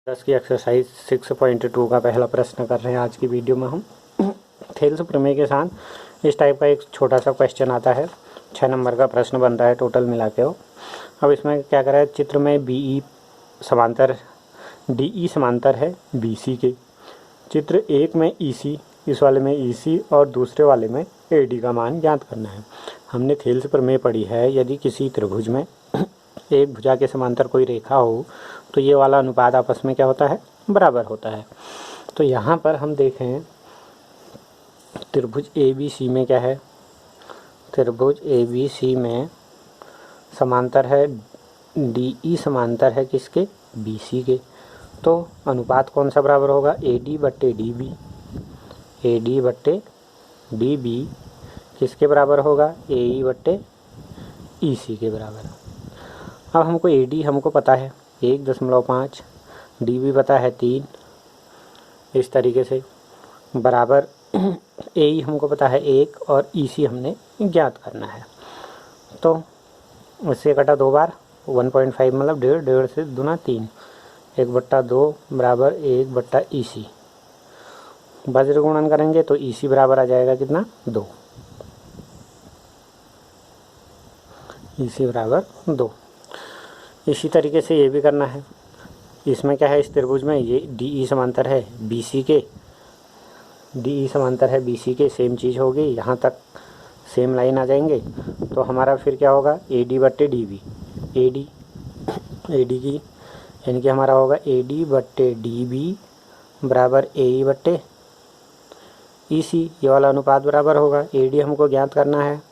10 की एक्सरसाइज 6.2 का पहला प्रश्न कर रहे हैं। आज की वीडियो में हम थेल्स प्रमेय के साथ इस टाइप का एक छोटा सा क्वेश्चन आता है। 6 नंबर का प्रश्न बनता है टोटल मिला के हो। अब इसमें क्या करा है, चित्र में BE समांतर DE समांतर है BC के। चित्र एक में EC, इस वाले में EC और दूसरे वाले में AD का मान ज्ञात करना है। हमने थेल्स प्रमेय पढ़ी है, यदि किसी त्रिभुज में एक भुजा के समांतर कोई रेखा हो तो ये वाला अनुपात आपस में क्या होता है, बराबर होता है। तो यहाँ पर हम देखें त्रिभुज ABC में क्या है, त्रिभुज ABC में समांतर है DE समांतर है किसके, BC के। तो अनुपात कौन सा बराबर होगा, AD बट्टे DB। AD बट्टे DB किसके बराबर होगा, AE बट्टे EC के बराबर। अब हमको AD हमको पता है 1.5, DB पता है 3, इस तरीके से बराबर AE हमको पता है 1 और EC हमने ज्ञात करना है। तो इससे कटा 2 बार 1.5 मतलब 1.5 से दुना 3, 1/2 बराबर 1 EC। वज्र गुणन करेंगे तो EC बराबर आ जाएगा कितना, 2। EC बराबर 2। इसी तरीके से ये भी करना है। इसमें क्या है, इस त्रिभुज में ये DE समांतर है BC के, DE समांतर है BC के, सेम चीज़ होगी, यहाँ तक सेम लाइन आ जाएंगे। तो हमारा फिर क्या होगा, AD बट्टे DB। AD की यानी कि हमारा होगा AD बट्टे DB बराबर AE बट्टे EC। ये वाला अनुपात बराबर होगा, AD हमको ज्ञात करना है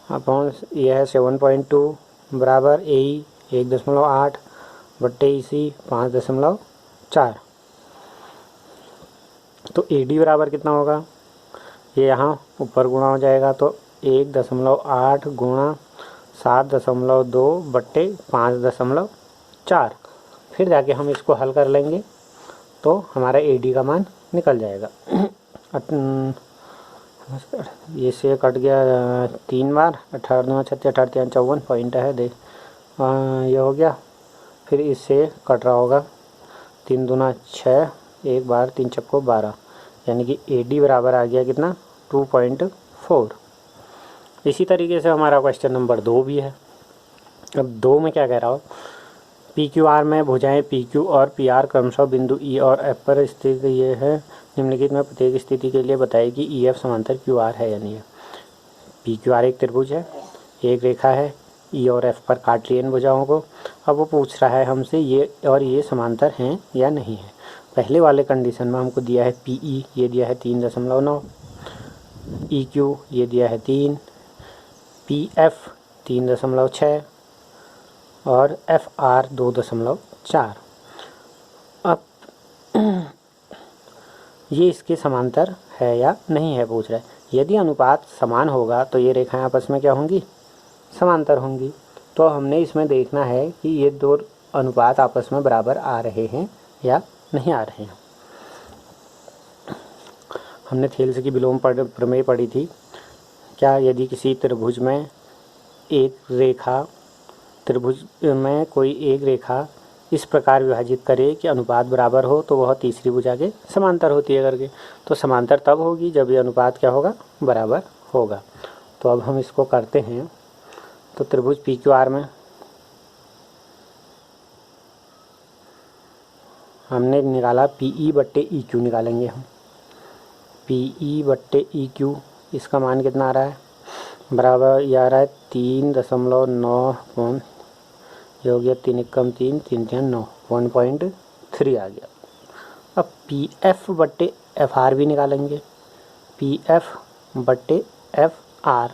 अपॉन यह है 7.2 बराबर AE 1.8 बट्टे EC 5.4। तो AD बराबर कितना होगा, ये यहाँ ऊपर गुणा हो जाएगा तो 1.8 गुणा 7.2 बट्टे 5.4। फिर जाके हम इसको हल कर लेंगे तो हमारा AD का मान निकल जाएगा। ये से कट गया 3 बार, 18 दूना 36, 18 3 54 पॉइंट है, देख ये हो गया। फिर इससे कट रहा होगा 3 दूना 6, 1 बार 3 चक्को 12, यानी कि AD बराबर आ गया कितना, 2.4। इसी तरीके से हमारा क्वेश्चन नंबर 2 भी है। अब 2 में क्या कह रहा हो, PQR में भुजाएं PQ और PR क्रमशः बिंदु E और F पर स्थित ये है। निम्नलिखित में प्रत्येक स्थिति के लिए बताइए कि EF समांतर QR है या नहीं है। PQR एक त्रिभुज है, एक रेखा है, E और F पर काट लिए इन भुजाओं को। अब वो पूछ रहा है हमसे ये और ये समांतर हैं या नहीं है। पहले वाले कंडीशन में हमको दिया है PE, ये दिया है 3.9, EQ ये दिया है 3, PF 3.6 और FR 2.4। अब ये इसके समांतर है या नहीं है पूछ रहा है। यदि अनुपात समान होगा तो ये रेखाएं आपस में क्या होंगी, समांतर होंगी। तो हमने इसमें देखना है कि ये दो अनुपात आपस में बराबर आ रहे हैं या नहीं आ रहे हैं। हमने थेल्स की विलोम प्रमेय पढ़ी थी। क्या, यदि किसी त्रिभुज में एक रेखा, त्रिभुज में कोई एक रेखा इस प्रकार विभाजित करे कि अनुपात बराबर हो तो वह तीसरी भुजा के समांतर होती है करके। तो समांतर तब होगी जब ये अनुपात क्या होगा, बराबर होगा। तो अब हम इसको करते हैं। तो त्रिभुज PQR में हमने निकाला PE बट्टे EQ निकालेंगे हम। PE बट्टे EQ इसका मान कितना आ रहा है, बराबर ये आ रहा है 3.9 ये हो गया 3 कम 3 3 3 9 1.3 आ गया। अब PF बट्टे FR भी निकालेंगे। PF बट्टे FR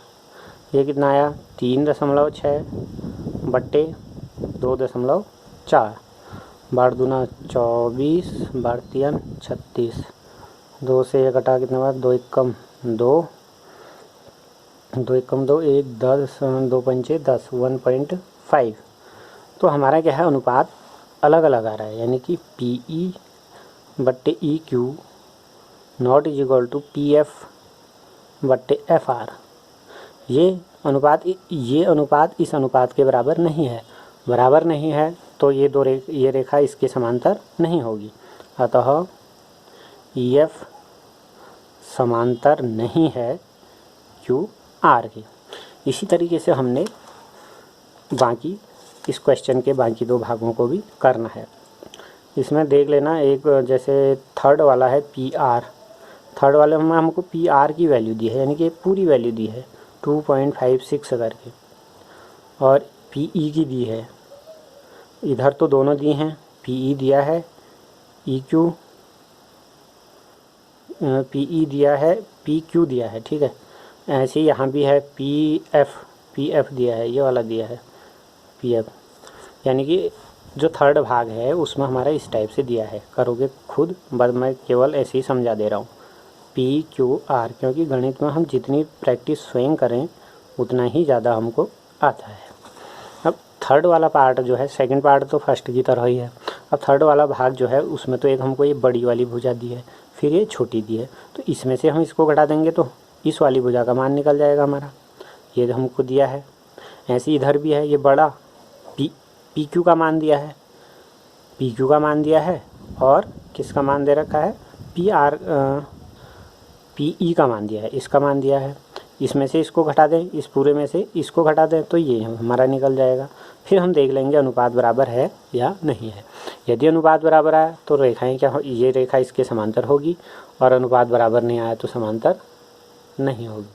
ये कितना आया, 3.6 बट्टे 2.4, बार दूना 24 बार 3 36, 2 से 1 घटा कितना बार, 2 कम 2, 2 कम 2 1 10 2 पंचे 10 1.5। तो हमारा क्या है, अनुपात अलग अलग आ रहा है, यानी कि PE बट्टे EQ not is equal to PF बट्टे FR। ये अनुपात इस अनुपात के बराबर नहीं है। तो ये रेखा इसके समांतर नहीं होगी। अतः EF समांतर नहीं है QR के। इसी तरीके से हमने बाकी इस क्वेश्चन के बाकी 2 भागों को भी करना है। इसमें देख लेना, एक जैसे थर्ड वाला है PR, थर्ड वाले में हमको PR की वैल्यू दी है, यानी कि पूरी वैल्यू दी है 2.56 करके, और PE की दी है। इधर तो दोनों दी हैं, PE दिया है, PE दिया है, PQ दिया है, ठीक है। ऐसे ही यहाँ भी है PF दिया है, ये वाला दिया है PF, यानी कि जो थर्ड भाग है उसमें हमारा इस टाइप से दिया है। करोगे खुद, बस मैं केवल ऐसे ही समझा दे रहा हूँ PQR, क्योंकि गणित में हम जितनी प्रैक्टिस स्वयं करें उतना ही ज़्यादा हमको आता है। अब थर्ड वाला पार्ट जो है, सेकंड पार्ट तो फर्स्ट की तरह ही है। अब थर्ड वाला भाग जो है उसमें तो एक हमको ये बड़ी वाली भुजा दी है, फिर ये छोटी दी है, तो इसमें से हम इसको घटा देंगे तो इस वाली भुजा का मान निकल जाएगा हमारा, ये हमको दिया है। ऐसे इधर भी है, ये बड़ा PQ का मान दिया है, PQ का मान दिया है, और किसका मान दे रखा है, PE का मान दिया है, इसका मान दिया है। इसमें से इसको घटा दें, इस पूरे में से इसको घटा दें तो ये हमारा निकल जाएगा। फिर हम देख लेंगे अनुपात बराबर है या नहीं है। यदि अनुपात बराबर आया तो रेखाएं क्या, ये रेखा इसके समांतर होगी, और अनुपात बराबर नहीं आया तो समांतर नहीं होगी।